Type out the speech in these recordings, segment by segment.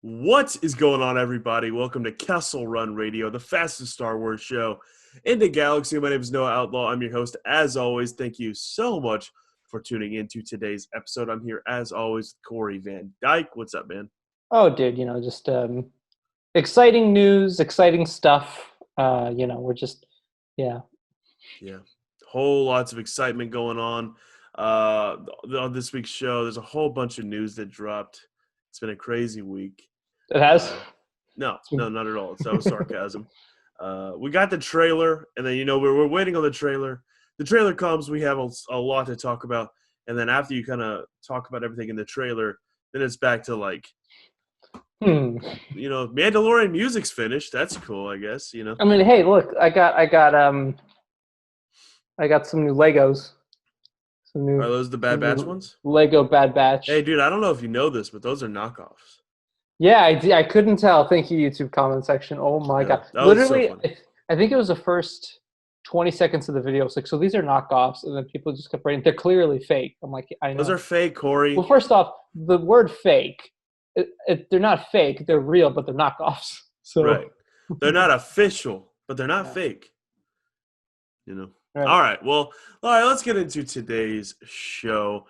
What is going on, everybody? Welcome to Kessel Run Radio, the fastest Star Wars show in the galaxy. My name is Noah Outlaw. I'm your host. As always, thank you so much for tuning into today's episode. I'm here, as always, with Corey Van Dyke. What's up, man? Oh, dude, just exciting news, exciting stuff. We're just, yeah. Yeah, whole lots of excitement going on. On this week's show, there's a whole bunch of news that dropped. It's been a crazy week. It has? No, not at all. That was sarcasm. We got the trailer, and then, we're waiting on the trailer. The trailer comes, we have a lot to talk about, and then after you kind of talk about everything in the trailer, then it's back to, Mandalorian music's finished. That's cool, I guess, I mean, hey, look, I got some new Legos. Are those the Bad Batch ones? Lego Bad Batch. Hey, dude, I don't know if you know this, but those are knockoffs. Yeah, I couldn't tell. Thank you, YouTube comment section. Oh my God. Literally, so I think it was the first 20 seconds of the video. It's like, so these are knockoffs, and then people just kept writing, they're clearly fake. I'm like, I know. Those are fake, Corey. Well, first off, the word fake, they're not fake. They're real, but they're knockoffs. So. Right. They're not official, but they're not fake. Right. All right, let's get into today's show.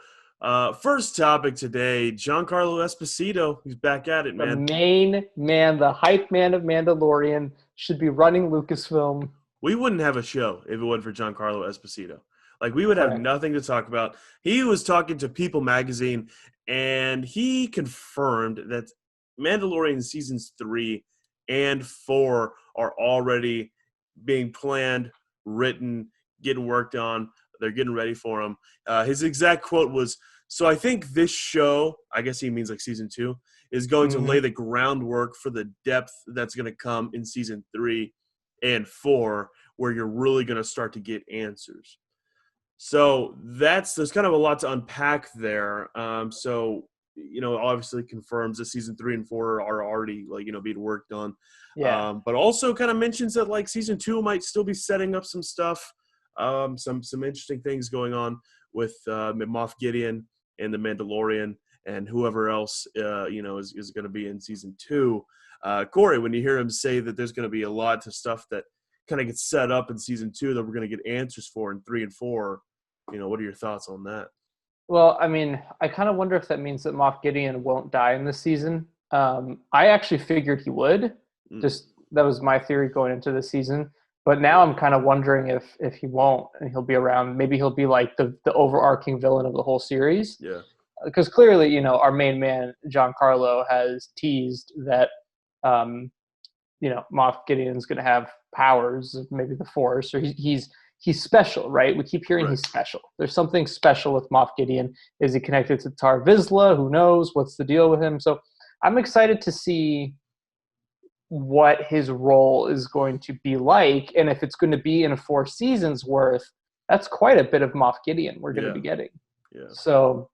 First topic today, Giancarlo Esposito. He's back at it, man. The main man, the hype man of Mandalorian, should be running Lucasfilm. We wouldn't have a show if it wasn't for Giancarlo Esposito. We would have nothing to talk about. He was talking to People magazine, and he confirmed that Mandalorian Seasons 3 and 4 are already being planned, written, getting worked on. They're getting ready for him. His exact quote was, "So I think this show," I guess he means Season 2, "is going to lay the groundwork for the depth that's going to come in Season 3 and 4, where you're really going to start to get answers." So there's kind of a lot to unpack there. Obviously confirms that Season 3 and 4 are already being worked on. Yeah. But also kind of mentions that Season 2 might still be setting up some stuff. Some interesting things going on with Moff Gideon and the Mandalorian and whoever else is going to be in Season 2. Corey, when you hear him say that there's going to be a lot of stuff that kind of gets set up in Season 2 that we're going to get answers for in 3 and 4, what are your thoughts on that? Well, I mean, I kind of wonder if that means that Moff Gideon won't die in this season. I actually figured he would. Just that was my theory going into the season. But now I'm kind of wondering if he won't and he'll be around. Maybe he'll be like the overarching villain of the whole series. Yeah. Because clearly, our main man, Giancarlo, has teased that, Moff Gideon's going to have powers, maybe the Force, or he's special, right? We keep hearing he's special. There's something special with Moff Gideon. Is he connected to Tar Vizsla? Who knows? What's the deal with him? So I'm excited to see what his role is going to be like, and if it's going to be in 4 seasons worth, that's quite a bit of Moff Gideon we're going to be getting. Yeah. So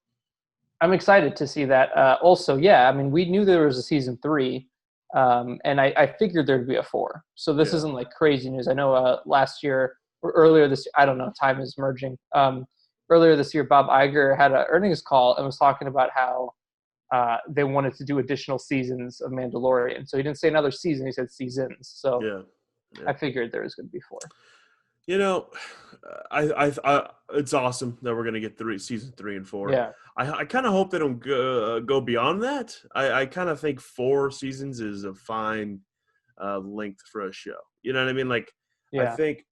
I'm excited to see that. Also, I mean, we knew there was a Season 3, and I figured there'd be a 4. So this isn't crazy news. I know last year or earlier this year, I don't know, time is merging. Earlier this year, Bob Iger had an earnings call and was talking about how they wanted to do additional seasons of Mandalorian. So he didn't say another season, he said seasons. So I figured there was going to be 4. It's awesome that we're going to get Season 3 and 4. Yeah. I kind of hope they don't go beyond that. I kind of think 4 seasons is a fine length for a show. You know what I mean? I think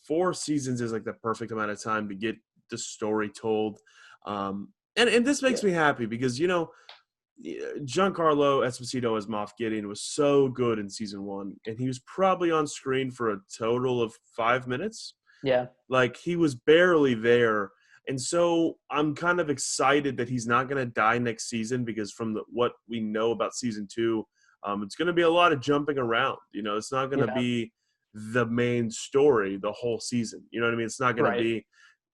4 seasons is the perfect amount of time to get the story told. And this makes me happy because, Giancarlo Esposito as Moff Gideon was so good in Season 1, and he was probably on screen for a total of 5 minutes. Yeah. He was barely there. And so I'm kind of excited that he's not going to die next season because from what we know about Season 2, it's going to be a lot of jumping around. It's not going to be the main story the whole season. You know what I mean? It's not going to be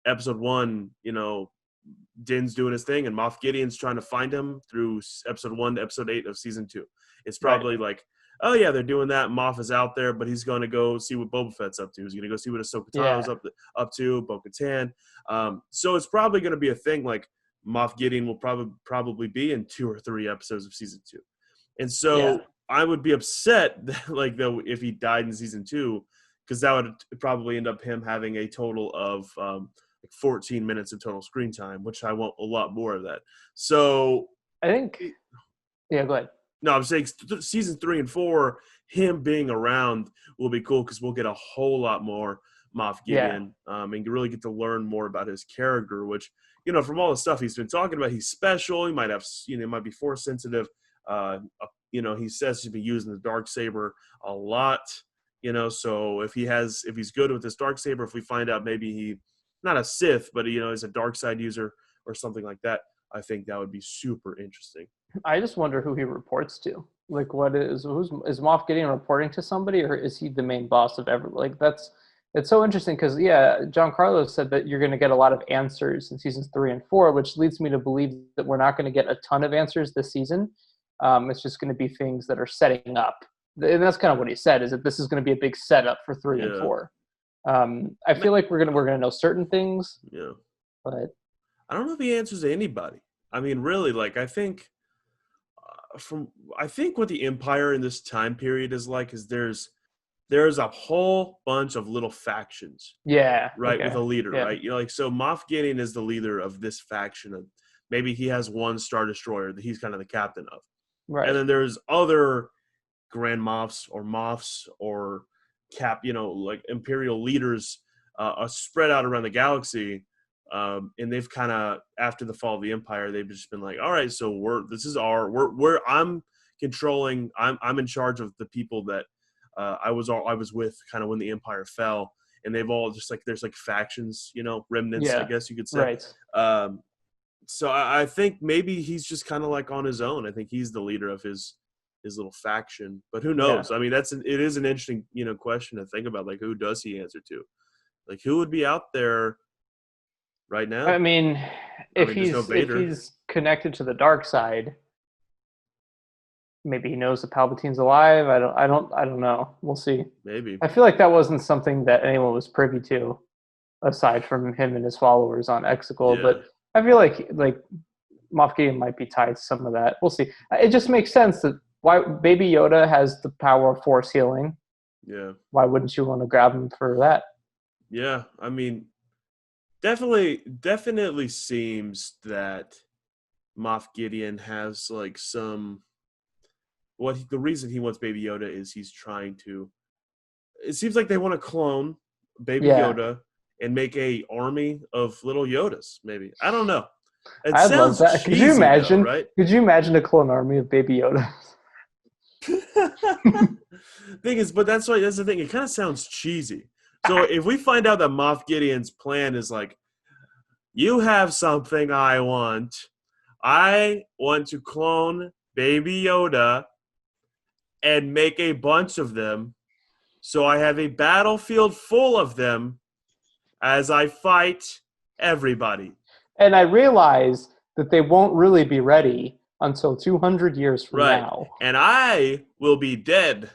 Episode 1, Din's doing his thing, and Moff Gideon's trying to find him through Episode 1 to Episode 8 of Season 2. It's probably oh yeah, they're doing that. Moff is out there, but he's going to go see what Boba Fett's up to. He's going to go see what Ahsoka Tano's up to, Bo-Katan. So it's probably going to be a thing Moff Gideon will probably be in 2 or 3 episodes of Season 2. And so I would be upset that, like, though, if he died in season 2, because that would probably end up him having a total of 14 minutes of total screen time, which I want a lot more of that. So I think. Yeah, go ahead. No, I'm saying season 3 and 4, him being around will be cool because we'll get a whole lot more Moff Gideon, and really get to learn more about his character. Which, from all the stuff he's been talking about, he's special. He might have, might be force sensitive. He says he's been using the Darksaber a lot. So if he's good with this Darksaber, if we find out maybe he not a Sith, but is a dark side user or something like that, I think that would be super interesting. I just wonder who he reports to. Like, is Moff Gideon reporting to somebody, or is he the main boss of everyone? Like, it's so interesting because Giancarlo said that you're going to get a lot of answers in seasons 3 and 4, which leads me to believe that we're not going to get a ton of answers this season. It's just going to be things that are setting up, and that's kind of what he said, is that this is going to be a big setup for 3 and 4. I feel like we're gonna know certain things. Yeah, but I don't know if he answers to anybody. I mean, really, like, I think what the Empire in this time period is like is there's a whole bunch of little factions. Yeah. Right, okay. with a leader, yeah. right? So Moff Gideon is the leader of this faction. Of maybe he has one Star Destroyer that he's kind of the captain of. Right. And then there's other Grand Moffs or like Imperial leaders are spread out around the galaxy. And they've kind of, after the fall of the Empire, they've just been like, all right, so I'm controlling, I'm in charge of the people that I was with kind of when the Empire fell, and they've all just like, there's like factions, remnants, I guess you could say. Right. So I think maybe he's just kind of like on his own. I think he's the leader of his little faction, but who knows? Yeah. I mean, it is an interesting, question to think about. Like, who does he answer to? Like, who would be out there right now? I mean, if he's connected to the dark side, maybe he knows that Palpatine's alive. I don't know. We'll see. Maybe. I feel like that wasn't something that anyone was privy to, aside from him and his followers on Exegol. Yeah. But I feel like Moff Gideon might be tied to some of that. We'll see. It just makes sense that why Baby Yoda has the power of force healing. Yeah. Why wouldn't you want to grab him for that? Yeah, I mean, definitely seems that Moff Gideon has like some. The reason he wants Baby Yoda is he's trying to. It seems like they want to clone Baby Yoda and make a army of little Yodas. Maybe, I don't know. I'd love that. Could you imagine? Though, right? Could you imagine a clone army of Baby Yoda? Thing is, but that's the thing. It kind of sounds cheesy. So if we find out that Moff Gideon's plan is like, you have something I want to clone Baby Yoda and make a bunch of them, so I have a battlefield full of them as I fight everybody. And I realize that they won't really be ready until 200 years from now. And I will be dead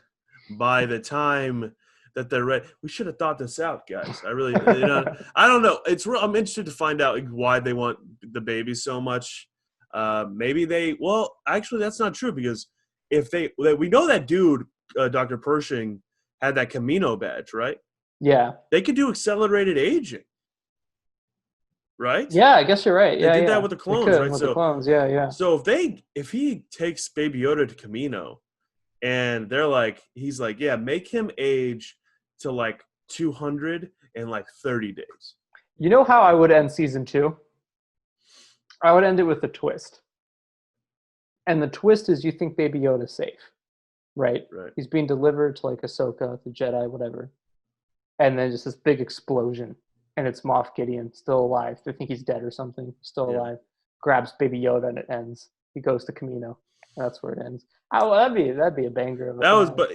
by the time that they're ready. We should have thought this out, guys. I really, I don't know. I'm interested to find out why they want the baby so much. Maybe actually that's not true, because we know that dude, Dr. Pershing, had that Camino badge, right? Yeah. They could do accelerated aging. Right? Yeah, I guess you're right. They did that with the clones, right? With the clones, yeah. So if he takes Baby Yoda to Camino, and he's like, yeah, make him age to like 200 in like 30 days. You know how I would end season 2? I would end it with a twist. And the twist is, you think Baby Yoda's safe, right? Right. He's being delivered to like Ahsoka, the Jedi, whatever. And then just this big explosion. And it's Moff Gideon, still alive. They think he's dead or something. He's still alive. Grabs Baby Yoda, and it ends. He goes to Camino. That's where it ends. Oh, that'd be a banger. But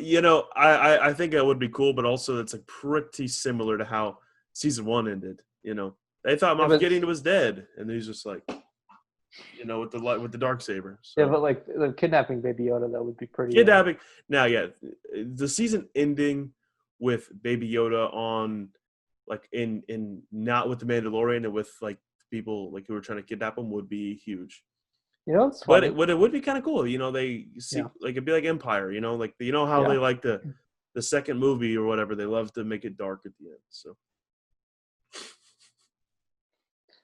I think that would be cool. But also, it's like pretty similar to how season 1 ended. They thought Moff Gideon was dead, and he's just like, with the Darksaber. So. Yeah, but like the kidnapping Baby Yoda, that would be pretty. Kidnapping. Now, the season ending with Baby Yoda on. Like in not with the Mandalorian, and with like people like who were trying to kidnap him, would be huge. It's funny. But it would be kind of cool. They see like it'd be like Empire. Like how they like the second movie or whatever. They love to make it dark at the end. So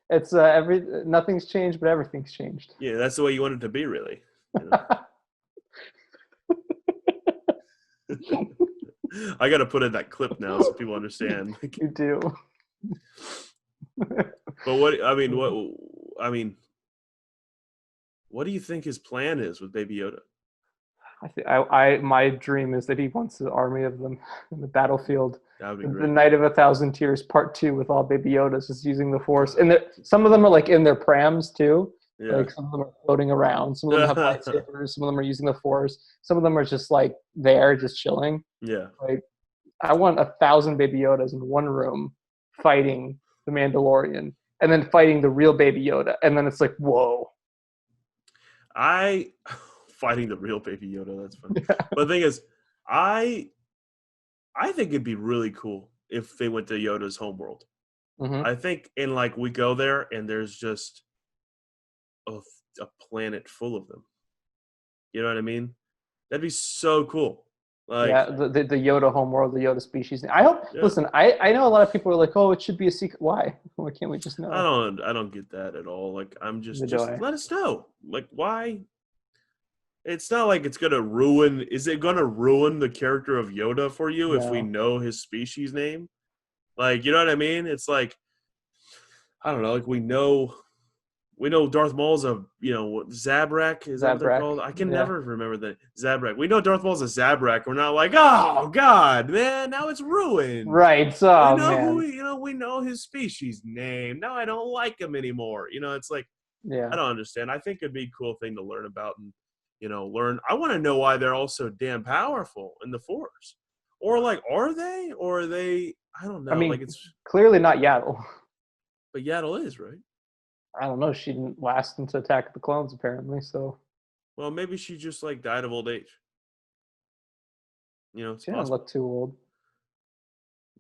it's nothing's changed, but everything's changed. Yeah, that's the way you want it to be, really. I got to put in that clip now so people understand. You do. But what do you think his plan is with Baby Yoda? My dream is that he wants an army of them in the battlefield. That would be the great. Night of 1,000 Tears Part 2 with all Baby Yodas just using the Force. And some of them are like in their prams too. Yeah. Like some of them are floating around. Some of them have lightsabers. Some of them are using the Force. Some of them are just like there, just chilling. Yeah. Like I want 1,000 Baby Yodas in one room fighting the Mandalorian and then fighting the real Baby Yoda. And then it's like, whoa. Fighting the real Baby Yoda, that's funny. Yeah. But the thing is, I think it'd be really cool if they went to Yoda's homeworld. Mm-hmm. I think we go there and there's just a planet full of them. You know what I mean? That'd be so cool. The Yoda homeworld, the Yoda species. I hope. Yeah. Listen, I know a lot of people are like, oh, it should be a secret. Why can't we just know? I don't get that at all. Like, I'm just let us know. Like, why? It's not like it's gonna ruin. Is it gonna ruin the character of Yoda for you if we know his species name? Like, you know what I mean? It's like, I don't know. Like, we know Darth Maul's a Zabrak. Is that what they're called? I can never remember that. Zabrak. We know Darth Maul's a Zabrak. We're not like, oh God, man, now it's ruined. Right. So we know his species name. Now I don't like him anymore. It's like, I don't understand. I think it'd be a cool thing to learn about and learn. I want to know why they're all so damn powerful in the Force. Or like, are they? Or are they? I don't know. I mean, like it's clearly not Yaddle. But Yaddle is, right? I don't know. She didn't last into Attack of the Clones, apparently. So, well, maybe she just died of old age. She didn't look too old.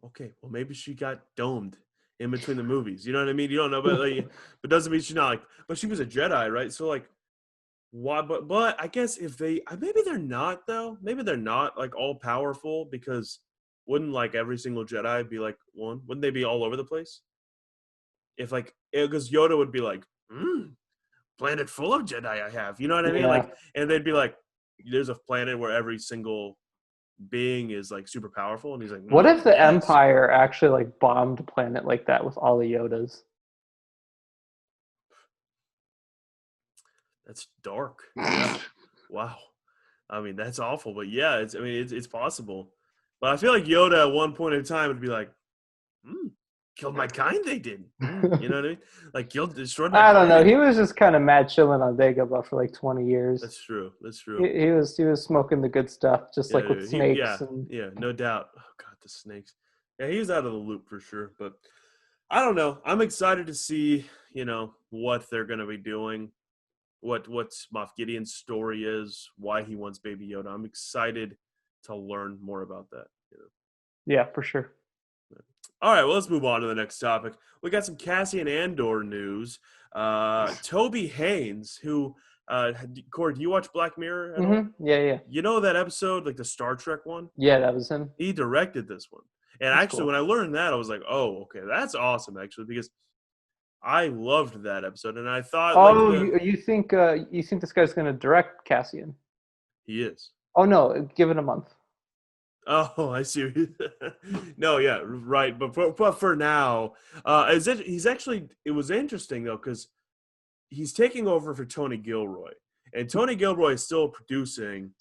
Okay, well, maybe she got domed in between the movies. You know what I mean? You don't know, but doesn't mean she's not But she was a Jedi, right? So why? But I guess if maybe they're not though. Maybe they're not all powerful because wouldn't every single Jedi be one? Wouldn't they be all over the place? If because Yoda would be planet full of Jedi I have. You know what I mean? Yeah. And they'd be there's a planet where every single being is super powerful, and he's like, what if the Empire actually bombed a planet like that with all the Yodas? That's dark. Yeah. Wow. I mean, that's awful, but yeah, it's possible. But I feel like Yoda at one point in time would be killed my kind, they did. You know what I mean? Killed, destroyed my kind. I don't know. He was just kind of mad chilling on Dagobah for 20 years. That's true. He was smoking the good stuff, just with snakes. No doubt. Oh, God, the snakes. Yeah, he was out of the loop for sure. But I don't know. I'm excited to see, what they're going to be doing. What Moff Gideon's story is, why he wants Baby Yoda. I'm excited to learn more about that. Yeah, for sure. All right, well, let's move on to the next topic. We got some Cassian Andor news. Toby Haynes, who, Corey, do you watch Black Mirror at all? Yeah. You know that episode, the Star Trek one? Yeah, that was him. He directed this one. And that's cool. When I learned that, I was like, oh, okay, that's awesome, actually, because I loved that episode, and I thought. Oh, you think this guy's going to direct Cassian? He is. Oh no, give it a month. Oh, I see. No, yeah, right. But for now, it was interesting though because he's taking over for Tony Gilroy, and Tony Gilroy is still producing.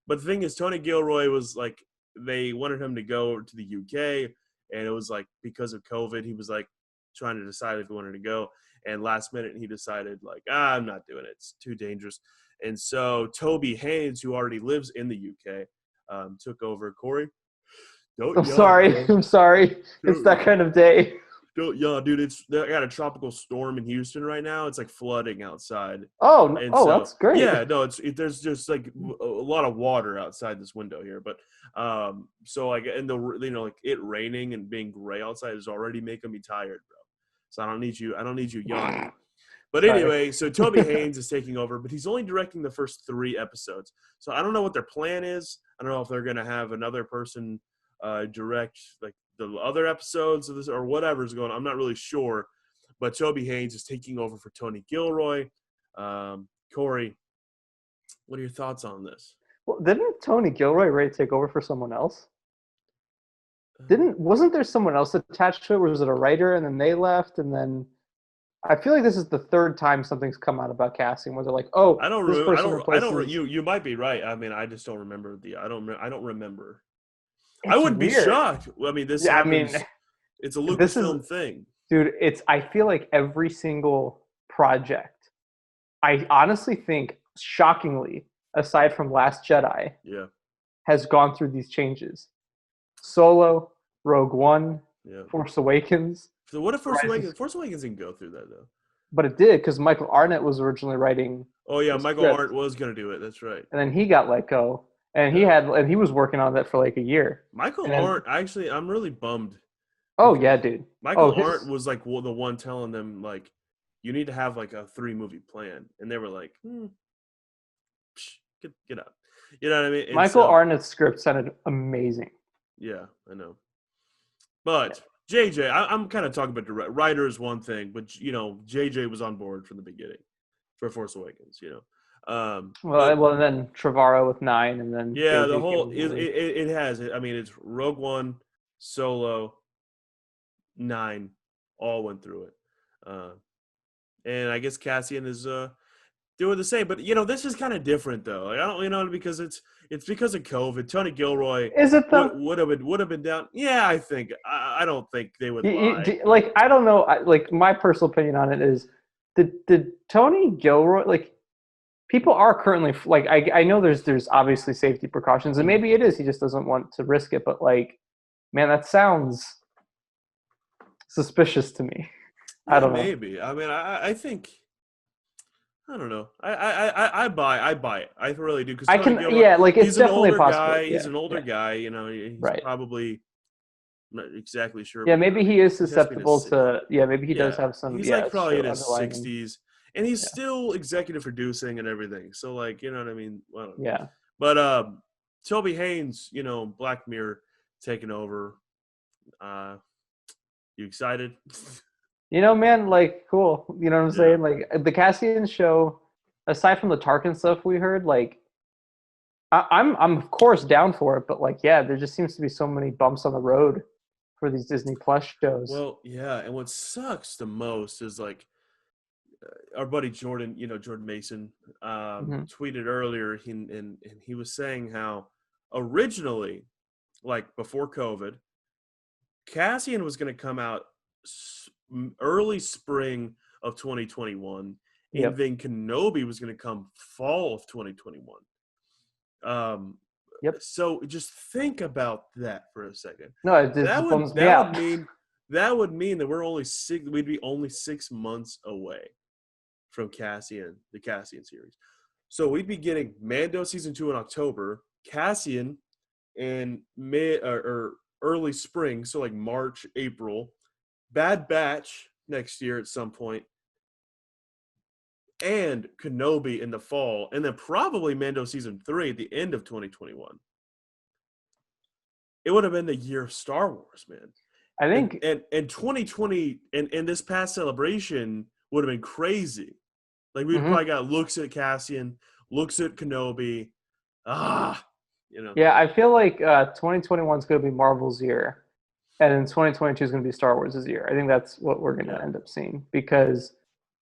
But the thing is, Tony Gilroy was they wanted him to go over to the UK, and it was because of COVID, he was trying to decide if he wanted to go, and last minute he decided I'm not doing it, it's too dangerous. And so Toby Haynes, who already lives in the UK, took over. Corey, I'm sorry. It's that kind of day. Don't yawn, dude. They got a tropical storm in Houston right now. It's flooding outside. Oh, that's great. Yeah, no, there's just a lot of water outside this window here, but and it raining and being gray outside is already making me tired, bro. So I don't need you yawning. But Sorry. anyway, so Toby Haynes is taking over, but he's only directing the first 3 episodes. So I don't know what their plan is. I don't know if they're going to have another person direct like the other episodes of this or whatever's going on. I'm not really sure. But Toby Haynes is taking over for Tony Gilroy. Corey, what are your thoughts on this? Well, didn't Tony Gilroy already take over for someone else? Wasn't there someone else attached to it? Was it a writer and then they left and then I feel like this is the 3rd time something's come out about casting where they're like, "Oh, this person replaces." You might be right. I mean, I just don't remember I don't remember. It's I wouldn't weird. be shocked. I mean, this happens. It's a Lucasfilm thing, dude. I feel like every single project. I honestly think, shockingly, aside from Last Jedi, has gone through these changes. Solo, Rogue One, Force Awakens. So what if Force Awakens didn't go through that though? But it did because Michael Arnett was originally writing. Oh yeah, Michael Arnett was going to do it. That's right. And then he got let go, and he was working on that for like a year. Michael Arnett, actually, I'm really bummed. Oh yeah, dude. Michael Arnett was like the one telling them like, you need to have like a 3-movie plan, and they were like, get out. You know what I mean? And Michael Arnett's script sounded amazing. Yeah, I know. But JJ, I'm kind of talking about writer is one thing, but JJ was on board from the beginning for Force Awakens. And then Trevorrow with 9, and then the whole it has. I mean, it's Rogue One, Solo, 9, all went through it, and I guess Cassian is doing the same. But this is kind of different though. Like, I don't, because it's because of COVID. Tony Gilroy is it though? would have been down. Yeah, I think. I don't think they would lie. Like, I don't know. Like, my personal opinion on it is, did Tony Gilroy, like, people are currently, like, I know there's obviously safety precautions, and maybe it is. He just doesn't want to risk it. But like, man, that sounds suspicious to me. I don't know. Maybe. I mean, I think. I don't know. I buy it. I really do. I can. Gilroy, it's definitely possible. He's an older guy. He's probably not exactly sure. Yeah, maybe he is susceptible to. Yeah, maybe he does have some. He's like probably in his 60s, and he's still executive producing and everything. So like, you know what I mean? I don't know. Yeah. But Toby Haynes, Black Mirror taking over. You excited? Man, like, cool. You know what I'm saying? Like, the Cassian show, aside from the Tarkin stuff we heard, like, I'm of course down for it, but like, there just seems to be so many bumps on the road for these Disney Plus shows. Well, yeah, and what sucks the most is like our buddy Jordan, Jordan Mason, tweeted earlier, and he was saying how originally, like before COVID, Cassian was going to come out early spring of 2021, and then Kenobi was going to come fall of 2021. So just think about that for a second. No, that would mean that we'd be only 6 months away from the Cassian series. So we'd be getting Mando Season 2 in October, Cassian in mid or early spring, so like March, April, Bad Batch next year at some point, and Kenobi in the fall, and then probably Mando Season 3 at the end of 2021. It would have been the year of Star Wars, man. I think. And 2020, and this past celebration would have been crazy. Like, we probably got looks at Cassian, looks at Kenobi. Yeah, I feel like 2021 is going to be Marvel's year. And then 2022 is going to be Star Wars' year. I think that's what we're going to end up seeing, because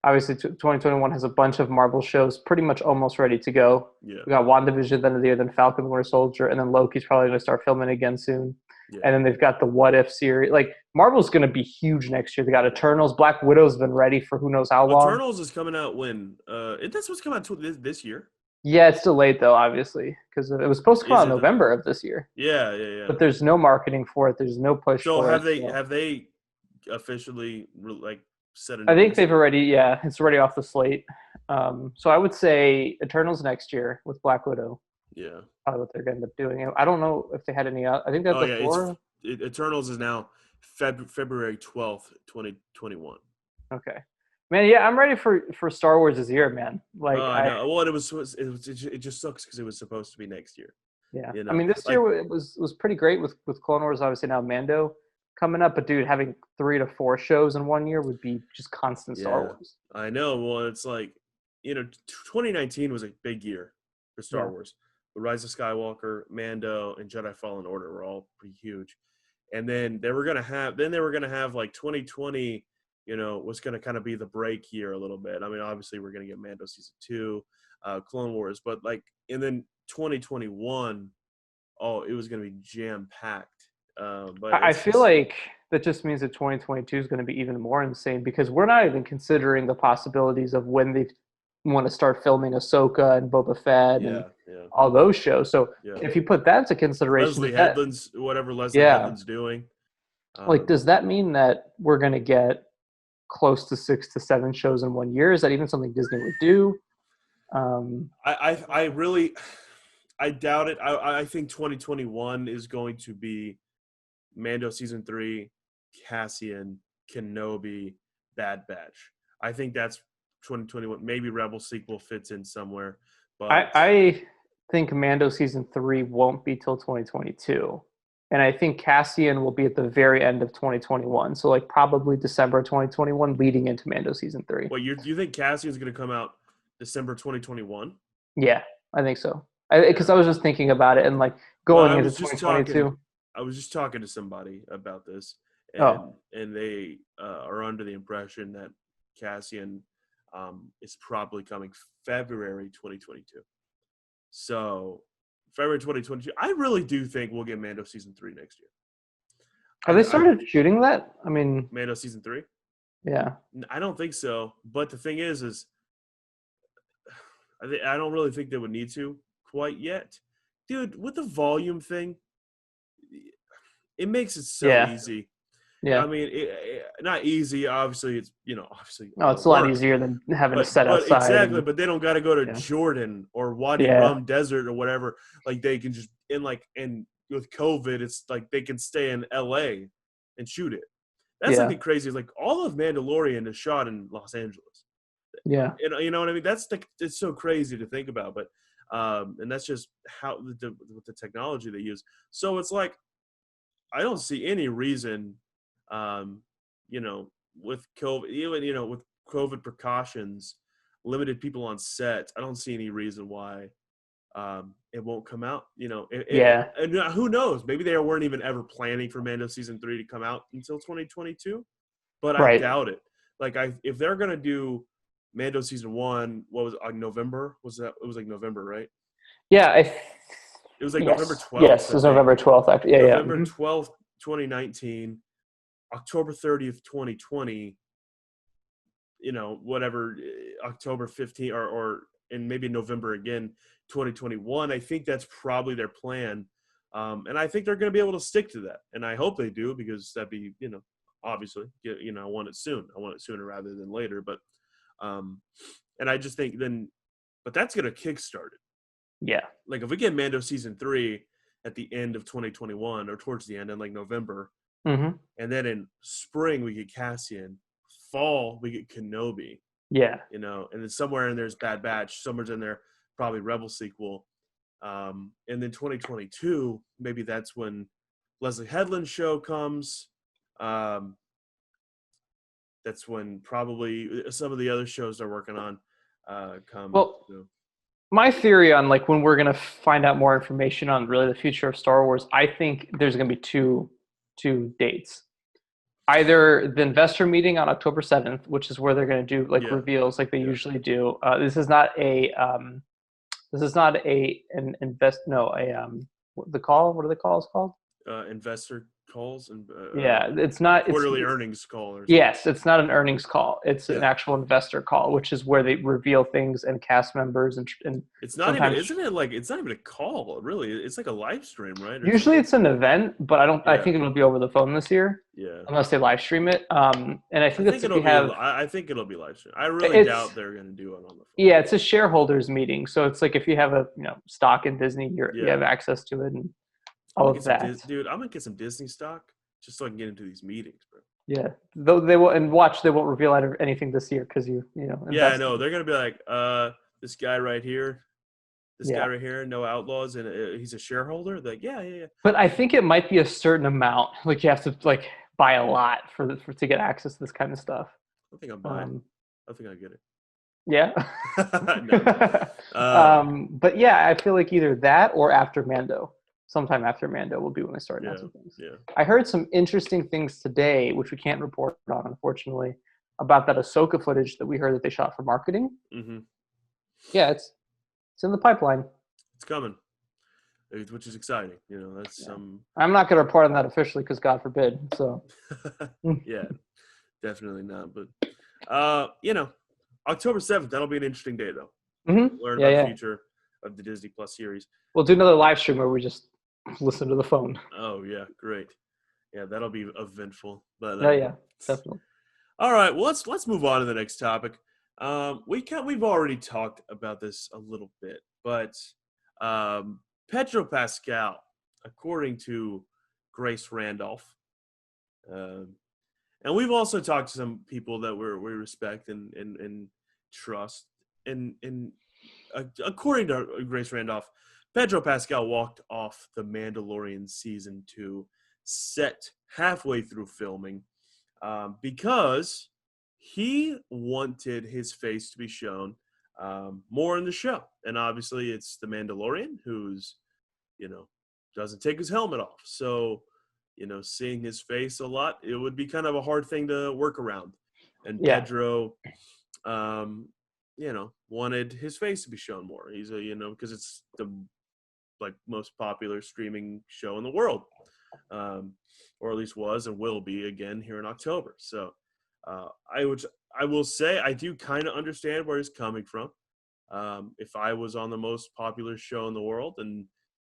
obviously 2021 has a bunch of Marvel shows pretty much almost ready to go. Yeah. We got WandaVision at the end of the year, then Falcon and Winter Soldier, and then Loki's probably going to start filming again soon. Yeah. And then they've got the What If series. Like, Marvel's going to be huge next year. They got Eternals. Black Widow's been ready for who knows how long. Eternals is coming out when? That's supposed to come out this year. Yeah, it's delayed though, obviously, because it was supposed to come out in November of this year. Yeah. But there's no marketing for it. There's no push for it. So have they officially set I think they've already. Yeah, it's already off the slate. So I would say Eternals next year with Black Widow. Yeah, probably what they're going to end up doing. I don't know if they had any. I think that's before. Eternals is now February 12th, 2021. Okay. Man, yeah, I'm ready for Star Wars this year, man. Like I know. Well, it just sucks because it was supposed to be next year. yeah. You I know, mean, this like year was pretty great with Clone Wars, obviously now Mando coming up, but dude, having 3 to 4 shows in one year would be just constant Star yeah, Wars. I know. Well, it's like 2019 was a big year for Star Yeah. Wars. The Rise of Skywalker, Mando, and Jedi Fallen Order were all pretty huge. And then they were gonna have like 2020, was gonna kind of be the break year a little bit. I mean, obviously we're gonna get Mando season 2, Clone Wars, but like, and then 2021, oh, it was gonna be jam packed. But I it's feel just like that just means that 2022 is going to be even more insane because we're not even considering the possibilities of when they want to start filming Ahsoka and Boba Fett and yeah, all those shows. So yeah. if you put that into consideration, Leslie Headland's whatever Leslie yeah, Headland's doing. like does that mean that we're going to get close to 6 to 7 shows in one year? Is that even something Disney would do? I really I doubt it. I think 2021 is going to be Mando season 3, Cassian, Kenobi, Bad Batch. I think that's 2021. Maybe Rebel sequel fits in somewhere, but I think Mando season 3 won't be till 2022. And I think Cassian will be at the very end of 2021. So like probably December 2021 leading into Mando season 3. what you think Cassian's going to come out December 2021? Yeah, I think so. Because I was just thinking about it and like Well, going into 2022. I was just talking to somebody about this, Oh, and they are under the impression that Cassian is probably coming February 2022. So February 2022. I really do think we'll get Mando season 3 next year. have they started shooting that? I mean, Mando season 3? yeah. I don't think so. But the thing is I don't really think they would need to quite yet, dude. With the volume thing, it makes it so Yeah. easy. I Yeah. mean, not easy. Obviously, it's obviously a No, lot it's of a lot work. easier than having to set But outside exactly. and But they don't got to go to yeah. Jordan or Wadi Yeah. Rum Desert or whatever. Like they can just and with COVID, it's like they can stay in L.A. and shoot it. That's like Yeah. the craziest. Like all of Mandalorian is shot in Los Angeles. Yeah. You know what I mean? It's so crazy to think about. But and that's just how with the technology they use. So it's like I don't see any reason, um, with COVID, even with COVID precautions, limited people on set. I don't see any reason why it won't come out. Yeah. And who knows? Maybe they weren't even ever planning for Mando season 3 to come out until 2022. But I Right. doubt it. Like if they're gonna do Mando season 1, what was it, November? Was that? It was like November, right? Yeah. It was like November Yes. 12th, Yes. I It's think. November 12th. Actually. Yeah. Yeah. November Mhm. 12th, 2019, October 30th, 2020, whatever, October 15th or and maybe November again, 2021. I think that's probably their plan. And I think they're going to be able to stick to that. And I hope they do because that'd be, obviously, I want it soon. I want it sooner rather than later. But, and I just think but that's going to kickstart it. Yeah. Like if we get Mando season 3 at the end of 2021 or towards the end in like November, Mm-hmm. and then in spring we get Cassian, fall we get Kenobi, Yeah. and then somewhere in there's Bad Batch, somewhere's in there probably Rebel sequel, and then 2022 maybe that's when Leslie Headland's show comes. That's when probably some of the other shows they're working on come. Well, my theory on like when we're gonna find out more information on really the future of Star Wars, I think there's gonna be two dates. Either the investor meeting on October 7th, which is where they're gonna do like reveals like they usually do. This is not an invest no a the call. What are the calls called? Investor calls and it's not quarterly earnings call or something. Yes, it's not an earnings call. It's an Yeah. actual investor call, which is where they reveal things and cast members and It's not even, isn't it like, it's not even a call, really. It's like a live stream, right? Usually it's an event, but I think it'll be over the phone this year. Yeah. Unless they live stream it. And I think that's if you have. I think it'll be live stream. I really doubt they're going to do it on the phone. Yeah, it's a shareholders meeting, so it's like if you have a stock in Disney, you have access to it and all of that. Dude, I'm gonna get some Disney stock just so I can get into these meetings, bro. Yeah, though they will, and watch, they won't reveal anything this year because you know. Yeah, I know. They're gonna be like, this guy right here, no outlaws, and he's a shareholder. Like, yeah. But I think it might be a certain amount. Like you have to like buy a lot to get access to this kind of stuff. I think I'm buying. I think I get it. Yeah. No. But yeah, I feel like either that or after Mando. Sometime after Mando will be when they start announcing things. Yeah. I heard some interesting things today, which we can't report on, unfortunately, about that Ahsoka footage that we heard that they shot for marketing. Mm-hmm. Yeah, it's in the pipeline. It's coming, which is exciting. You know, that's I'm not going to report on that officially because God forbid. So. Yeah, definitely not. But you know, October 7th, that'll be an interesting day though. Mm-hmm. Learn about the future of the Disney Plus series. We'll do another live stream where we just listen to the phone. Oh yeah, great. Yeah, that'll be eventful. But yeah, definitely. All right, well let's move on to the next topic. We've already talked about this a little bit, but Pedro Pascal, according to Grace Randolph, and we've also talked to some people that we respect and trust, and according to Grace Randolph, Pedro Pascal walked off the Mandalorian Season 2 set halfway through filming because he wanted his face to be shown more in the show. And obviously it's the Mandalorian who's, doesn't take his helmet off. So, seeing his face a lot, it would be kind of a hard thing to work around. And Pedro, wanted his face to be shown more. He's because it's the most popular streaming show in the world, or at least was and will be again here in October. So I will say I do kind of understand where he's coming from. If I was on the most popular show in the world and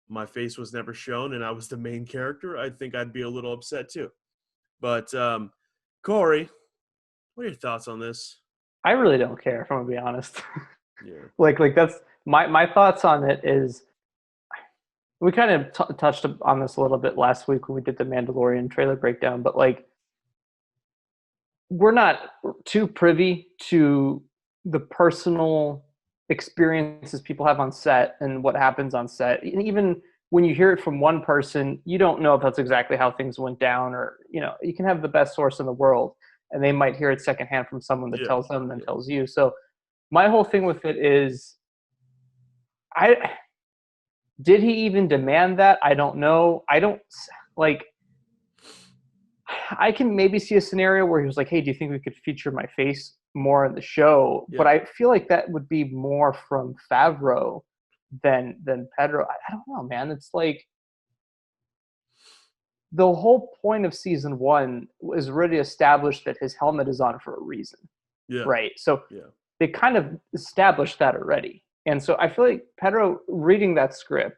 my face was never shown and I was the main character, I think I'd be a little upset too. But Corey, what are your thoughts on this? I really don't care, if I'm gonna be honest. Yeah. like that's my thoughts on it is, we kind of touched on this a little bit last week when we did the Mandalorian trailer breakdown, but we're not too privy to the personal experiences people have on set and what happens on set. And even when you hear it from one person, you don't know if that's exactly how things went down, or, you can have the best source in the world and they might hear it secondhand from someone that tells them and tells you. So my whole thing with it is, did he even demand that? I don't know. I can maybe see a scenario where he was like, hey, do you think we could feature my face more in the show? Yeah. But I feel like that would be more from Favreau than Pedro. I don't know, man. It's like the whole point of season 1 was already established that his helmet is on for a reason. Yeah. Right? So they kind of established that already. And so I feel like Pedro reading that script,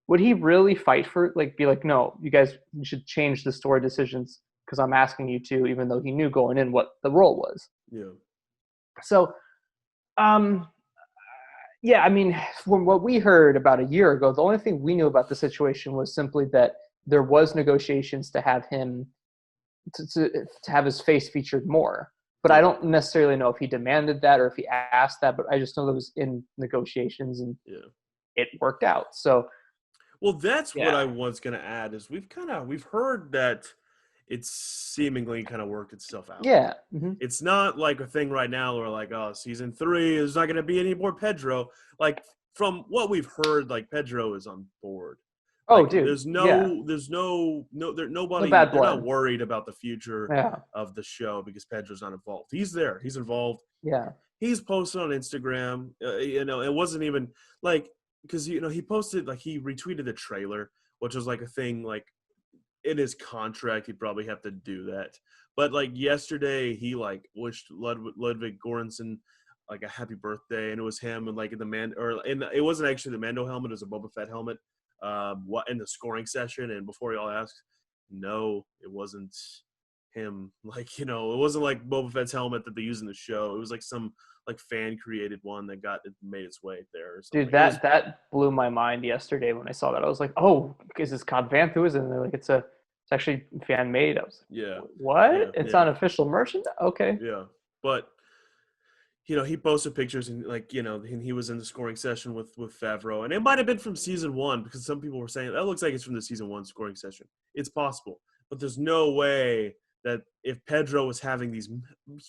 would he really fight for, be like, no, you guys should change the story decisions because I'm asking you to, even though he knew going in what the role was. Yeah. So, I mean, from what we heard about a year ago, the only thing we knew about the situation was simply that there was negotiations to have him, to have his face featured more. But I don't necessarily know if he demanded that or if he asked that, but I just know that was in negotiations and it worked out. So, well, that's what I was going to add is we've heard that it's seemingly kind of worked itself out. Yeah. Mm-hmm. It's not like a thing right now where season 3 is not going to be any more Pedro. From what we've heard, Pedro is on board. Oh, dude. There's nobody. They're not worried about the future of the show because Pedro's not involved. He's there. He's involved. Yeah. He's posted on Instagram. It wasn't even because he posted he retweeted the trailer, which was a thing in his contract he'd probably have to do that. But yesterday he wished Ludwig Göransson a happy birthday, and it was him and it wasn't actually the Mando helmet, it was a Boba Fett helmet. In the scoring session, and before y'all asked, no, it wasn't him. It wasn't Boba Fett's helmet that they use in the show. It was some fan created one that made its way there. Or dude, that blew my mind yesterday when I saw that. I was like, oh, because it's Cobb Vanth, who is it? And they're it's a it's actually fan made. I was like, Yeah. what? Yeah. It's Yeah. on official merchandise? Okay. Yeah. But he posted pictures and and he was in the scoring session with Favreau, and it might have been from season 1 because some people were saying that looks like it's from the season 1 scoring session. It's possible, but there's no way that if Pedro was having these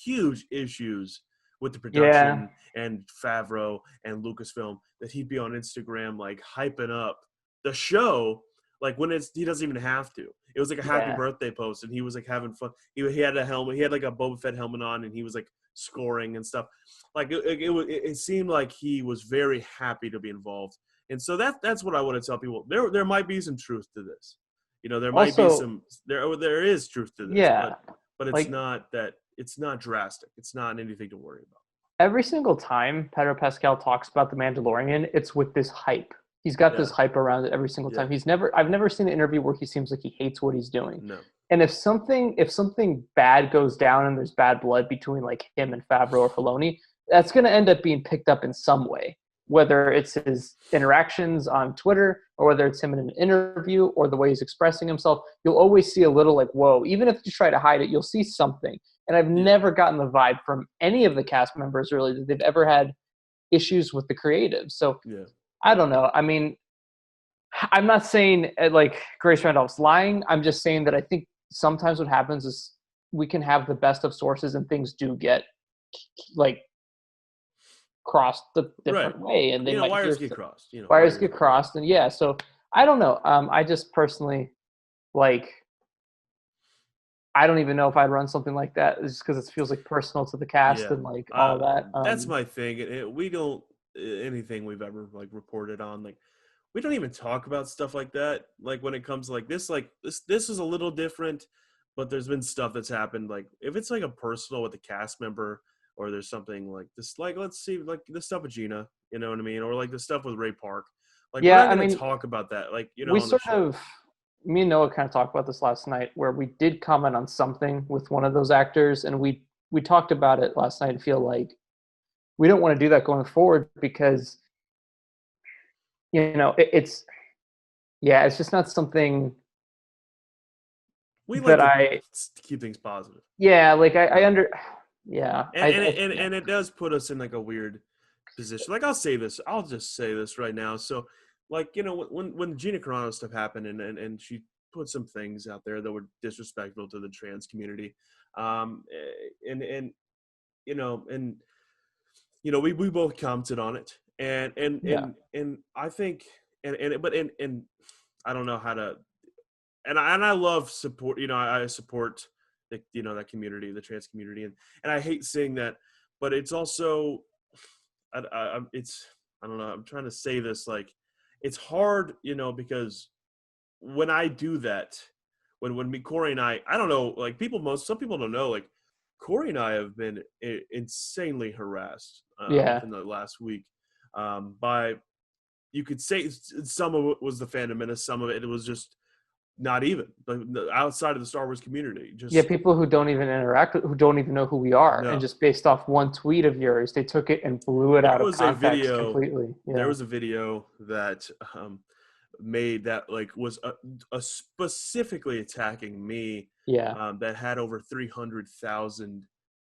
huge issues with the production and Favreau and Lucasfilm, that he'd be on Instagram like hyping up the show, like when he doesn't even have to. It was like a happy birthday post, and he was like having fun. He had a helmet. He had like a Boba Fett helmet on, and he was like scoring and stuff. Like it seemed like he was very happy to be involved, and so that's what I want to tell people. There might be some truth to this. There might be some there is truth to this, but it's not drastic. It's not anything to worry about. Every single time Pedro Pascal talks about the Mandalorian, it's with this hype. He's got this hype around it every single time. I've never seen an interview where he seems like he hates what he's doing. No. And if something bad goes down and there's bad blood between like him and Favreau or Filoni, that's going to end up being picked up in some way, whether it's his interactions on Twitter or whether it's him in an interview or the way he's expressing himself. You'll always see a little like, whoa, even if you try to hide it, you'll see something. And I've never gotten the vibe from any of the cast members really that they've ever had issues with the creative. So I don't know. I mean, I'm not saying like Grace Randolph's lying. I'm just saying that I think sometimes what happens is we can have the best of sources and things do get like crossed the different way, and they might wires get crossed. Wires get crossed, and so I don't know. I just personally like. I don't even know if I'd run something like that, just because it feels like personal to the cast and like all that. That's my thing. We don't anything we've ever like reported on like. We don't even talk about stuff like that. Like when it comes to like this is a little different, but there's been stuff that's happened. Like if it's like a personal with a cast member, or there's something like this, like let's see, like the stuff with Gina, you know what I mean, or like the stuff with Ray Park. Like we're not gonna talk about that. Like we sort of, me and Noah kind of talked about this last night, where we did comment on something with one of those actors, and we talked about it last night. And feel like we don't want to do that going forward because. It's just not something we like to keep things positive. Yeah, like and it does put us in like a weird position. Like I'll just say this right now. So like, when Gina Carano stuff happened and she put some things out there that were disrespectful to the trans community. We both commented on it. And I think and I don't know how to and I love support, I support that community, the trans community, and I hate saying that, but it's also I don't know, I'm trying to say this, like it's hard, because when I do that, when Corey and I don't know, like some people don't know, like Corey and I have been insanely harassed in the last week. By, you could say some of it was the fandom menace, some of it was just not even outside of the Star Wars community. Just people who don't even interact, who don't even know who we are, and just based off one tweet of yours, they took it and blew it out of context completely. Yeah. There was a video that made that like was specifically attacking me. That had over 300,000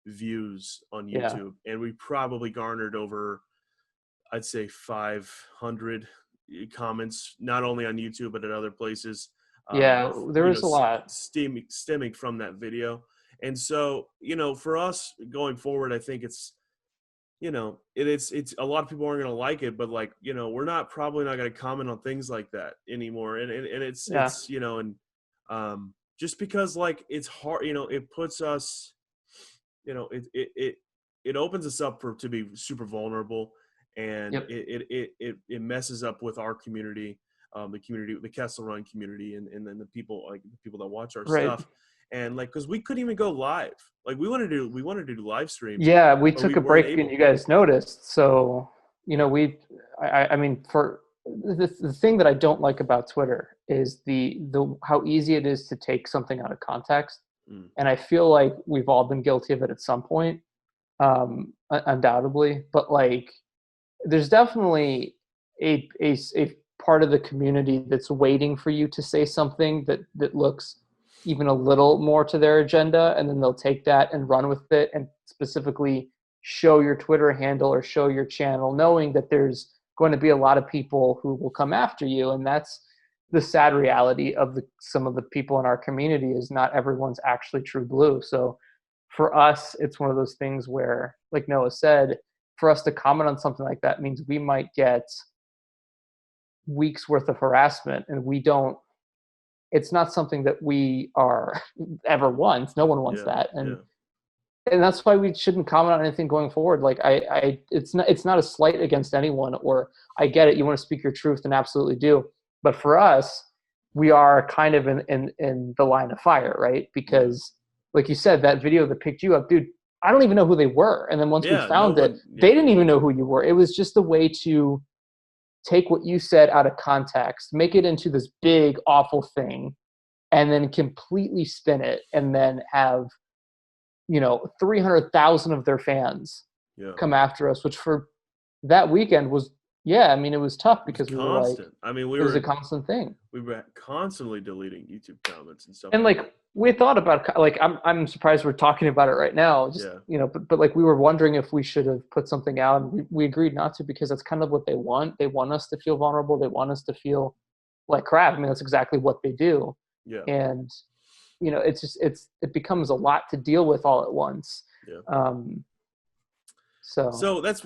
views on YouTube, and we probably garnered over, I'd say 500 comments, not only on YouTube, but at other places. There was a lot stemming from that video. And so, for us going forward, I think it's, it's a lot of people aren't going to like it, but like, we're probably not going to comment on things like that anymore. And it's just because like, it's hard, it puts us, it opens us up to be super vulnerable. And it messes up with our community, the Kessel Run community, and then the people that watch our stuff, and like because we couldn't even go live, like we wanted to do live streams. Yeah, we took a break and you guys noticed. So I mean, for the thing that I don't like about Twitter is the how easy it is to take something out of context, and I feel like we've all been guilty of it at some point, undoubtedly, but like. There's definitely a part of the community that's waiting for you to say something that looks even a little more to their agenda, and then they'll take that and run with it and specifically show your Twitter handle or show your channel, knowing that there's going to be a lot of people who will come after you. And that's the sad reality of some of the people in our community, is not everyone's actually true blue. So for us, it's one of those things where, like Noah said, for us to comment on something like that means we might get weeks worth of harassment, and it's not something that we are ever wants. No one wants that. And that's why we shouldn't comment on anything going forward. Like it's not a slight against anyone, or I get it. You want to speak your truth, and absolutely do. But for us, we are kind of in the line of fire, right? Because like you said, that video that picked you up, dude, I don't even know who they were. And then once we found they didn't even know who you were. It was just a way to take what you said out of context, make it into this big, awful thing, and then completely spin it, and then have, 300,000 of their fans come after us, which for that weekend was, it was tough because we were like, it was a constant thing. We were constantly deleting YouTube comments and stuff. And like we thought about, like, I'm surprised we're talking about it right now. Just, but like we were wondering if we should have put something out, and we agreed not to, because that's kind of what they want. They want us to feel vulnerable. They want us to feel like crap. I mean, that's exactly what they do. Yeah. And, it's just, it becomes a lot to deal with all at once. Yeah. So that's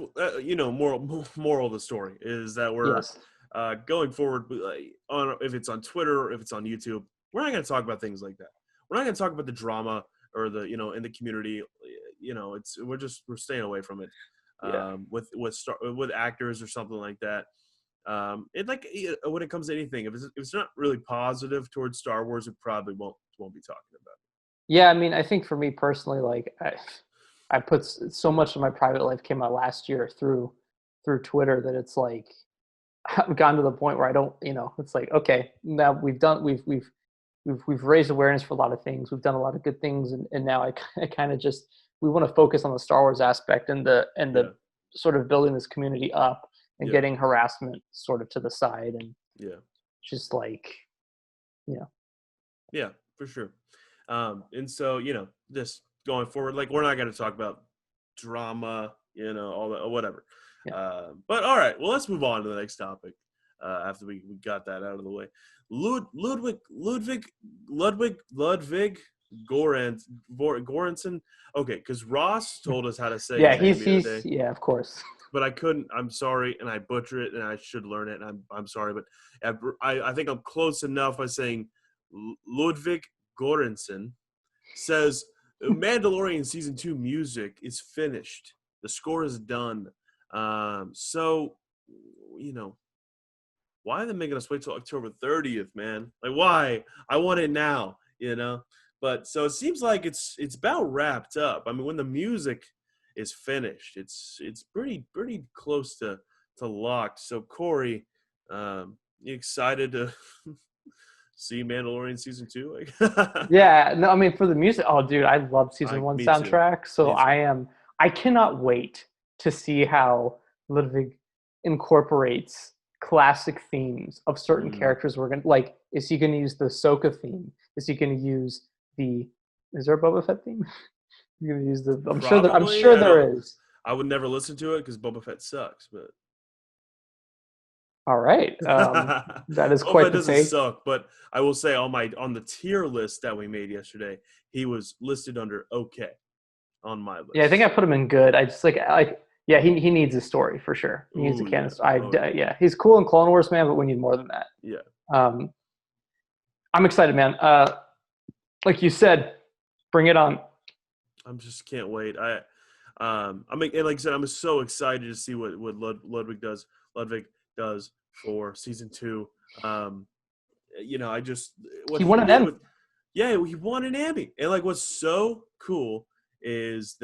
moral of the story is that we're going forward if it's on Twitter or if it's on YouTube, we're not going to talk about things like that. We're not going to talk about the drama or the in the community. We're staying away from it. With actors or something like that. When it comes to anything, if it's not really positive towards Star Wars, it probably won't be talking about it. Yeah, I mean, I think for me personally, like I put so much of my private life came out last year through Twitter that it's like I've gotten to the point where I don't, it's like, okay, now we've raised awareness for a lot of things. We've done a lot of good things, and now I kind of just, we want to focus on the Star Wars aspect and the sort of building this community up and getting harassment sort of to the side, and just like, Yeah, for sure. And so, just going forward, like, we're not going to talk about drama, all that, or whatever. Yeah. But all right, well, let's move on to the next topic. After we got that out of the way, Ludwig Göransson. Okay, because Ross told us how to say. Yeah, he's of course. But I couldn't. I'm sorry, and I butcher it, and I should learn it. And I'm sorry, but I think I'm close enough by saying Ludwig Göransson says Mandalorian Season 2 music is finished. The score is done. So, why are they making us wait till October 30th, man? Like, why? I want it now, But so it seems like it's about wrapped up. I mean, when the music is finished, it's pretty close to locked. So, Corey, you excited to see Mandalorian Season 2? Yeah, no, I mean, for the music, oh, dude, I love Season 1 soundtrack. Too. So I cannot wait to see how Ludwig incorporates classic themes of certain characters. We're going to, like, is he going to use the Ahsoka theme? Is he going to use is there a Boba Fett theme? You're going to use I'm sure there is. I would never listen to it because Boba Fett sucks, but. All right. That is quite the take. Suck, but I will say on the tier list that we made yesterday, he was listed under okay on my list. Yeah, I think I put him in good. I just he needs a story for sure. He needs a canon story. He's cool in Clone Wars, man, but we need more than that. Yeah. I'm excited, man. Like you said, bring it on. I just can't wait. And like I said, I'm so excited to see what Ludwig does for Season 2. He won an Emmy. He won an Emmy. And like what's so cool is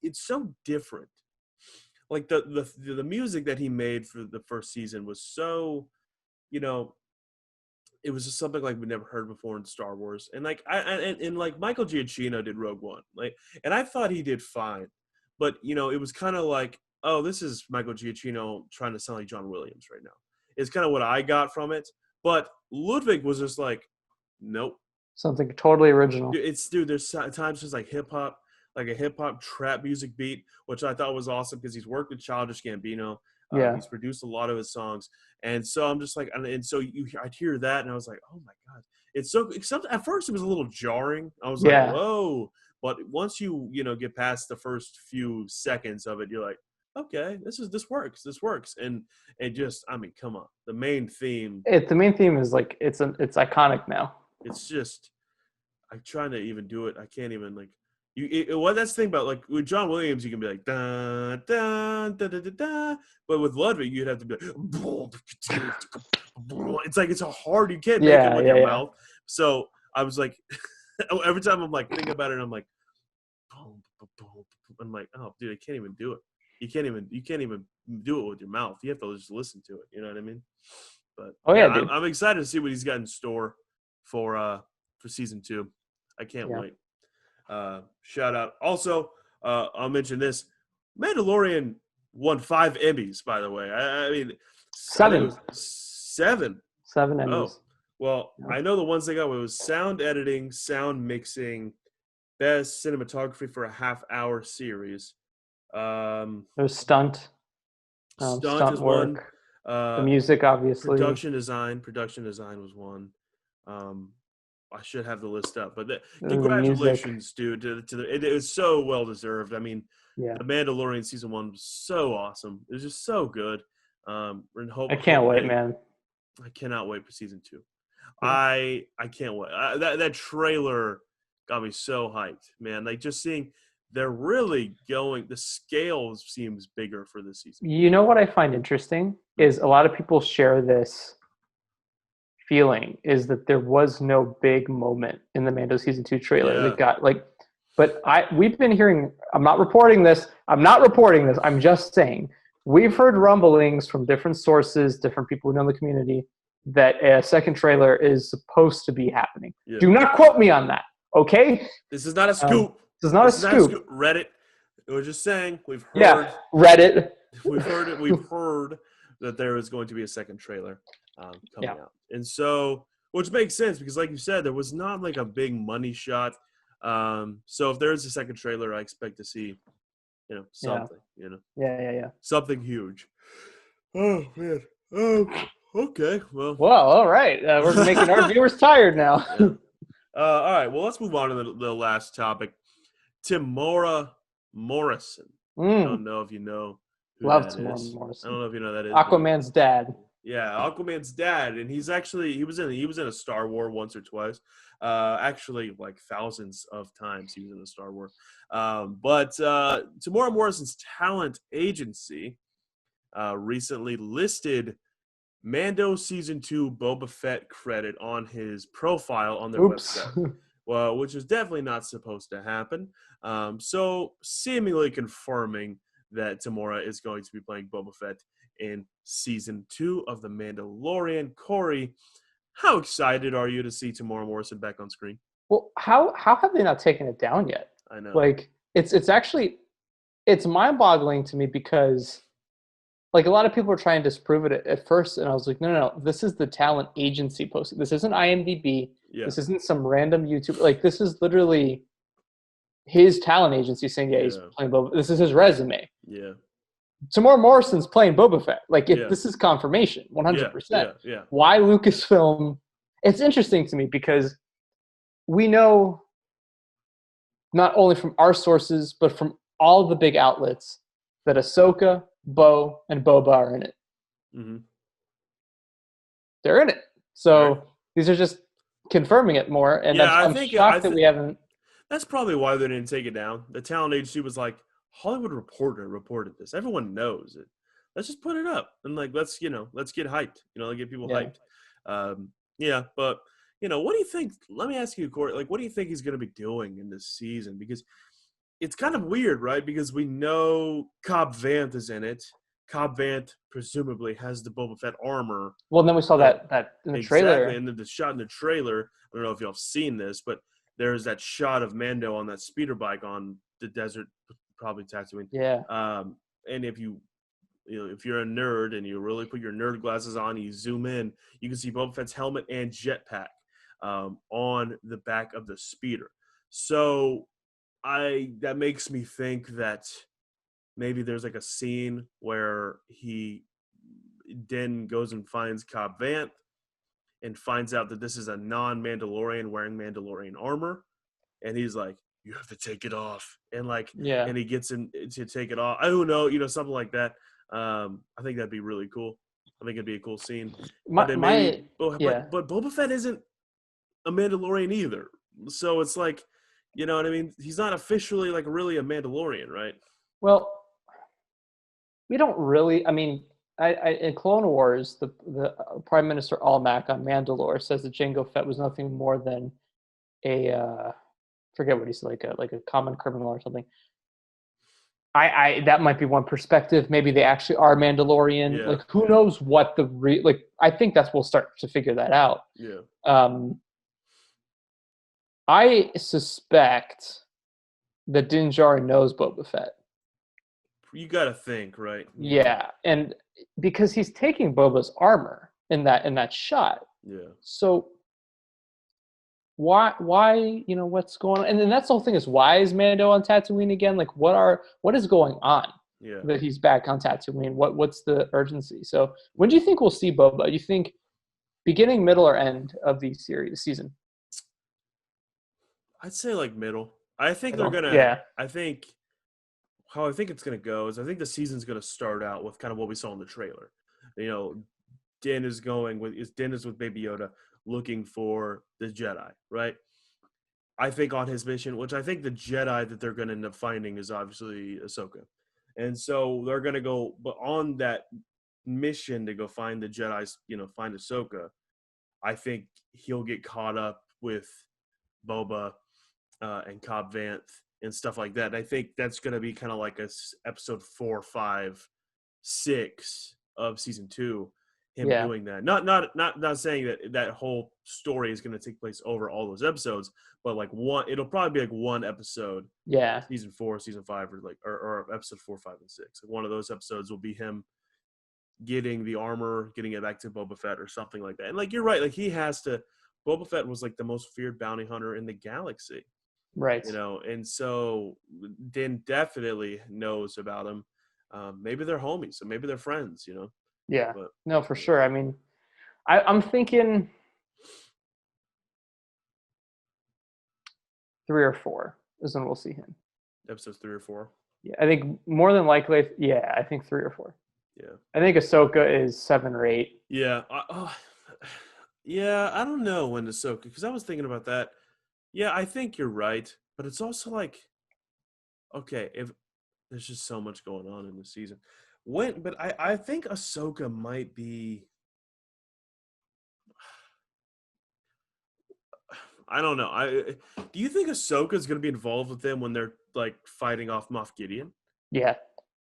it's so different. Like the music that he made for the first season was so, it was just something like we never heard before in Star Wars. And like and like Michael Giacchino did Rogue One. Like, and I thought he did fine. But it was kind of like, oh, this is Michael Giacchino trying to sound like John Williams right now. It's kind of what I got from it. But Ludwig was just like, Nope. Something totally original. Dude, there's times just like hip hop, like a hip hop trap music beat, which I thought was awesome because he's worked with Childish Gambino. Yeah. He's produced a lot of his songs, and so I'm just like, and so I'd hear that, and I was like, oh my god, it's so. Except at first it was a little jarring. I was like, whoa, but once you get past the first few seconds of it, you're like, okay, this works, and it just, I mean, come on, the main theme. The main theme is like it's iconic now. It's just, I'm trying to even do it. I can't even like. That's the thing about like with John Williams, you can be like da da da da da da, but with Ludwig, you'd have to be like, it's like it's a hard. You can't make it with your mouth. So I was like, every time I'm like thinking about it, I'm like, oh, dude, I can't even do it. You can't even do it with your mouth. You have to just listen to it. You know what I mean? But I'm excited to see what he's got in store for season 2. I can't wait. Shout out. Also, I'll mention this. Mandalorian won 5 Emmys, by the way. I mean, 7. 7. 7 Emmys. Oh, well, I know the ones they got was sound editing, sound mixing, best cinematography for a half-hour series. There's stunt is work. The music, obviously. Production design was one. I should have the list up, but congratulations, dude! It was so well deserved. I mean, The Mandalorian Season 1 was so awesome. It was just so good. I can't wait, man. I cannot wait for Season 2. Yeah. I can't wait. That trailer got me so hyped, man. Like just seeing they're really going. The scale seems bigger for this season. You know what I find interesting is a lot of people share this feeling is that there was no big moment in the Mando Season 2 trailer that got like, but we've been hearing, I'm not reporting this, I'm just saying, we've heard rumblings from different sources, different people who know the community, that a second trailer is supposed to be happening. Yeah. Do not quote me on that, okay? This is not a scoop. This is not a scoop. Reddit. We're just saying, we've heard. Yeah, Reddit. We've heard it. We've heard that there is going to be a second trailer coming out. And so, which makes sense because like you said, there was not like a big money shot. So if there is a second trailer, I expect to see, something, Yeah. Something huge. Oh, man. Oh, okay. Well, all right. We're making our viewers tired now. Yeah. All right. Well, let's move on to the last topic. Temuera Morrison. I don't know if you know who Love that Temuera is. Morrison. I don't know if you know who that is. Aquaman's dad. Yeah, Aquaman's dad, and he was in a Star Wars once or twice. Actually, like thousands of times he was in a Star Wars. But Temuera Morrison's talent agency recently listed Mando Season 2 Boba Fett credit on his profile on their website. Well, which is definitely not supposed to happen. So seemingly confirming that Temuera is going to be playing Boba Fett in Season 2 of The Mandalorian. Corey, how excited are you to see Temuera Morrison back on screen? Well, how have they not taken it down yet? I know. Like, it's actually, it's mind-boggling to me because, like, a lot of people were trying to disprove it at first, and I was like, no, this is the talent agency posting. This isn't IMDb. Yeah. This isn't some random YouTube. Like, this is literally his talent agency saying, he's playing Boba. This is his resume. Yeah. Temuera Morrison's playing Boba Fett. Like, this is confirmation, 100%. Yeah. Why Lucasfilm? It's interesting to me because we know not only from our sources, but from all the big outlets that Ahsoka, Bo, and Boba are in it. Mm-hmm. They're in it. So these are just confirming it more. And I'm shocked that we haven't. That's probably why they didn't take it down. The talent agency was like, Hollywood Reporter reported this. Everyone knows it. Let's just put it up and like let's get hyped. Get people hyped. But what do you think? Let me ask you, Corey. Like, what do you think he's going to be doing in this season? Because it's kind of weird, right? Because we know Cobb Vanth is in it. Cobb Vanth presumably has the Boba Fett armor. Well, then we saw that in the trailer. And then the shot in the trailer. I don't know if y'all have seen this, but there's that shot of Mando on that speeder bike on the desert. Probably Tatooine. Yeah. And if if you're a nerd and you really put your nerd glasses on, you zoom in, you can see Boba Fett's helmet and jetpack. on the back of the speeder. So that makes me think that maybe there's like a scene where Din goes and finds Cobb Vanth and finds out that this is a non-Mandalorian wearing Mandalorian armor, and he's like, "You have to take it off," and and he gets him to take it off. I don't know, something like that. I think that'd be really cool. I think it'd be a cool scene. But Boba Fett isn't a Mandalorian either, so it's like, you know what I mean? He's not officially like really a Mandalorian, right? Well, we don't really. I mean, in Clone Wars, the Prime Minister Almec on Mandalore says that Jango Fett was nothing more than a forget what he said, like a common criminal or something. I that might be one perspective. Maybe they actually are Mandalorian. Yeah, who knows what I think we'll start to figure that out. Yeah. I suspect that Din Djarin knows Boba Fett. You got to think, right? Yeah, and because he's taking Boba's armor in that shot. Yeah. So why what's going on? And then that's the whole thing is, why is Mando on Tatooine again? Like what is going on? Yeah. That he's back on Tatooine. What's the urgency? So when do you think we'll see Boba? You think beginning, middle, or end of the season? I'd say like middle. I think they're gonna. Yeah. I think how I think it's gonna go is I think the season's gonna start out with kind of what we saw in the trailer. Din is with Baby Yoda looking for the Jedi, right? I think on his mission, which I think the Jedi that they're gonna end up finding is obviously Ahsoka, and so they're gonna go, but on that mission to go find the Jedi's, find Ahsoka, I think he'll get caught up with Boba and Cobb Vanth and stuff like that. And I think that's going to be kind of like episode 4, 5, 6 of season 2. Him doing that. Not saying that whole story is going to take place over all those episodes, but like it'll probably be like one episode. Yeah. Season 4, season 5, or episode 4, 5, and 6. Like one of those episodes will be him getting the armor, getting it back to Boba Fett or something like that. And like you're right, like he has to. Boba Fett was like the most feared bounty hunter in the galaxy. Right. And so Din definitely knows about him. Maybe they're homies, so maybe they're friends, Yeah. But, no, for sure. I mean, I'm thinking 3 or 4 is when we'll see him. Episodes 3 or 4? Yeah, I think more than likely, I think 3 or 4. Yeah. I think Ahsoka is 7 or 8. Yeah. Yeah, I don't know when Ahsoka, because I was thinking about that. Yeah, I think you're right, but it's also like, okay, if there's just so much going on in the season. But I think Ahsoka might be, I don't know. Do you think Ahsoka is going to be involved with them when they're like fighting off Moff Gideon? Yeah.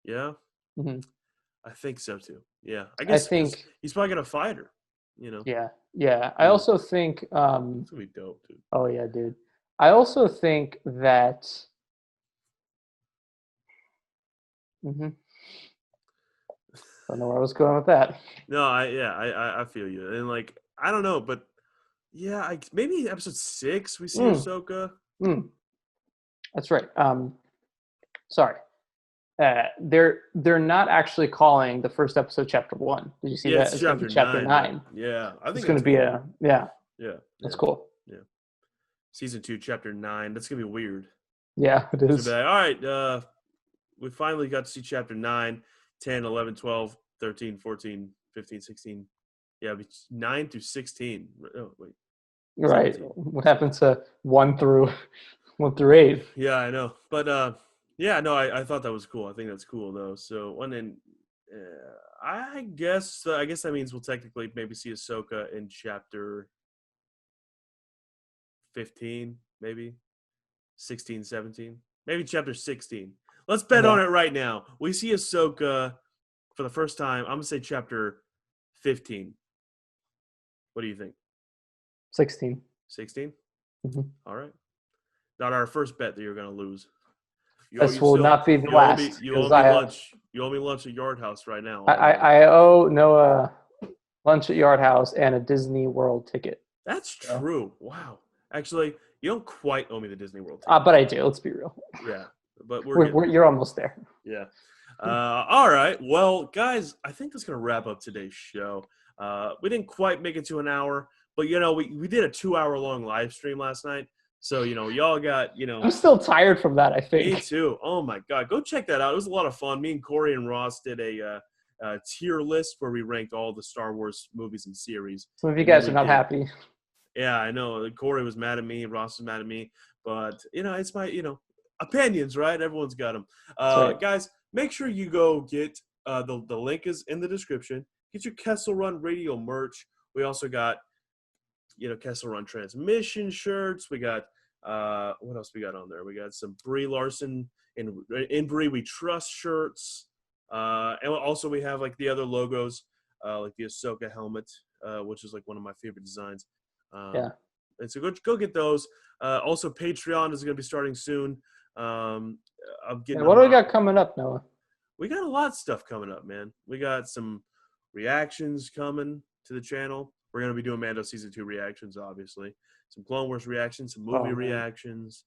Yeah? Mm-hmm. I think so too. Yeah. I guess he's probably going to fight her, Yeah. Yeah. I also think it's going to be dope, dude. Oh yeah, dude. I also think that don't know where I was going with that. No, I feel you. And like, I don't know, but yeah, maybe episode 6 we see Ahsoka. That's right. Sorry. They're not actually calling the first episode chapter 1. Did you see that? It's chapter 9. Yeah, I think it's going to be Yeah. That's cool. Yeah. Season 2, chapter 9. That's gonna be weird. Yeah, it is. All right, we finally got to see chapter 9, 10, 11, 12, 13, 14, 15, 16. Yeah, 9 through 16. Oh, wait. Right. 17. What happened to 1 through 8? Yeah, I know. But yeah, no, I thought that was cool. I think that's cool though. So I guess that means we'll technically maybe see Ahsoka in chapter 15, maybe 16, 17, maybe chapter 16. Let's bet on it right now. We see Ahsoka for the first time. I'm gonna say chapter 15. What do you think? 16. 16? Mm-hmm. All right. Not our first bet that you're gonna lose. This will not be the last. You owe me lunch. You owe me lunch at Yard House right now. I owe Noah lunch at Yard House and a Disney World ticket. That's So. true. Wow. Actually, you don't quite owe me the Disney World ticket. But I do. Let's be real. Yeah, but we're You're almost there. yeah. All right. Well, guys, I think that's gonna wrap up today's show. We didn't quite make it to an hour, but we did a 2-hour long live stream last night. So y'all got I'm still tired from that. I think. Me too. Oh my God, go check that out. It was a lot of fun. Me and Corey and Ross did a tier list where we ranked all the Star Wars movies and series. Some of you guys are not happy. Yeah, I know. Corey was mad at me. Ross was mad at me. But, it's my, opinions, right? Everyone's got them. Right. Guys, make sure you go get the link is in the description. Get your Kessel Run Radio merch. We also got, Kessel Run transmission shirts. We got, what else we got on there? We got some Brie Larson in Brie We Trust shirts. And also we have like the other logos, like the Ahsoka helmet, which is like one of my favorite designs. And so go get those. Also, Patreon is going to be starting soon. I'm getting. What do we got coming up, Noah? We got a lot of stuff coming up, man. We got some reactions coming to the channel. We're going to be doing Mando Season 2 reactions, obviously. Some Clone Wars reactions, some movie reactions.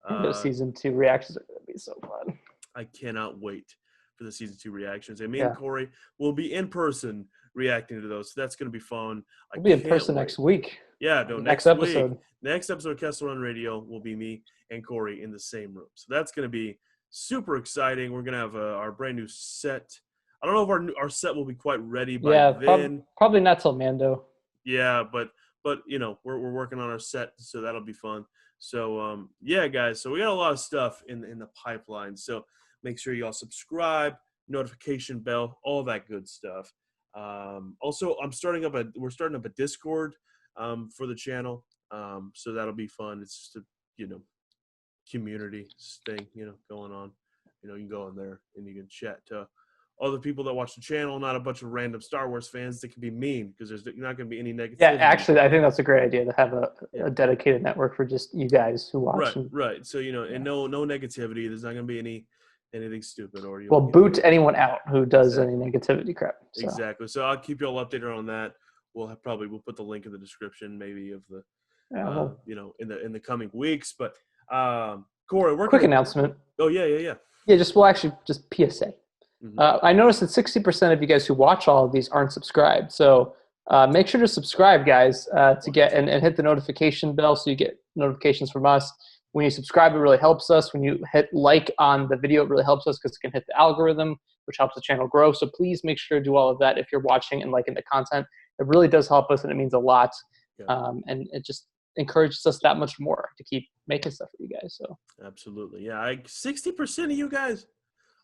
Mando Season 2 reactions are going to be so fun. I cannot wait for the Season 2 reactions. And me and Corey will be in person reacting to those. So that's going to be fun. We'll be in person next week. Yeah, no, next episode. Next episode of Kessel Run Radio will be me and Corey in the same room. So that's going to be super exciting. We're going to have our brand new set. I don't know if our set will be quite ready by then. Probably not till Mando. Yeah, but we're working on our set, so that'll be fun. So guys, so we got a lot of stuff in the pipeline. So make sure y'all subscribe, notification bell, all that good stuff. Also, we're starting up a Discord for the channel. So that'll be fun. It's just a community thing going on. You can go in there and you can chat to other people that watch the channel, not a bunch of random Star Wars fans that can be mean, because there's not going to be any negativity. Yeah, actually, I think that's a great idea to have a dedicated network for just you guys who watch. Right. So and no negativity. There's not going to be anything stupid or boot anyone out who does any negativity crap. So. Exactly. So I'll keep you all updated on that. We'll put the link in the description, maybe of the in the coming weeks. But Corey, quick announcement. Oh yeah. Yeah, just PSA. Mm-hmm. I noticed that 60% of you guys who watch all of these aren't subscribed. So make sure to subscribe, guys, to get and hit the notification bell so you get notifications from us. When you subscribe, it really helps us. When you hit like on the video, it really helps us because it can hit the algorithm, which helps the channel grow. So please make sure to do all of that if you're watching and liking the content. It really does help us, and it means a lot. Yeah. And it just encourages us that much more to keep making stuff for you guys. So absolutely, yeah. 60% of you guys.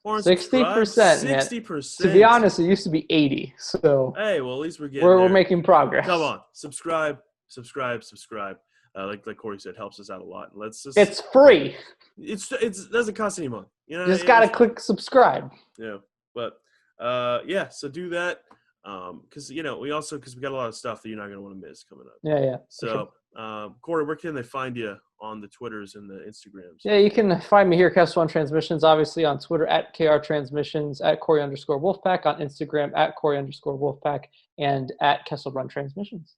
60%. 60%. To be honest, it used to be 80. So hey, well, at least we're getting we're making progress. Come on, subscribe. Like Corey said, helps us out a lot. It's free. It doesn't cost any money. You just gotta click subscribe. Yeah, but so do that. Because we got a lot of stuff that you're not gonna want to miss coming up. Yeah. So, Corey, where can they find you on the Twitters and the Instagrams? Yeah, you can find me here, Kessel Run Transmissions, obviously on Twitter at KR Transmissions, at Corey_Wolfpack, on Instagram at Corey_Wolfpack, and at Kessel Run Transmissions.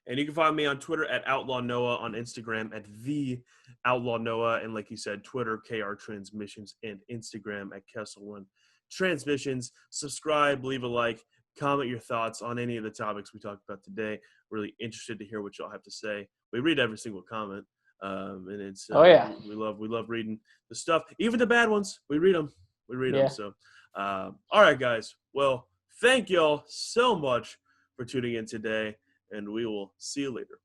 And you can find me on Twitter at Outlaw Noah, on Instagram at The Outlaw Noah, and like you said, Twitter, KR Transmissions, and Instagram at Kessel Run Transmissions. Subscribe, leave a like, comment your thoughts on any of the topics we talked about today. Really interested to hear what y'all have to say. We read every single comment, and it's we love reading the stuff, even the bad ones. We read them. So, all right, guys. Well, thank y'all so much for tuning in today, and we will see you later.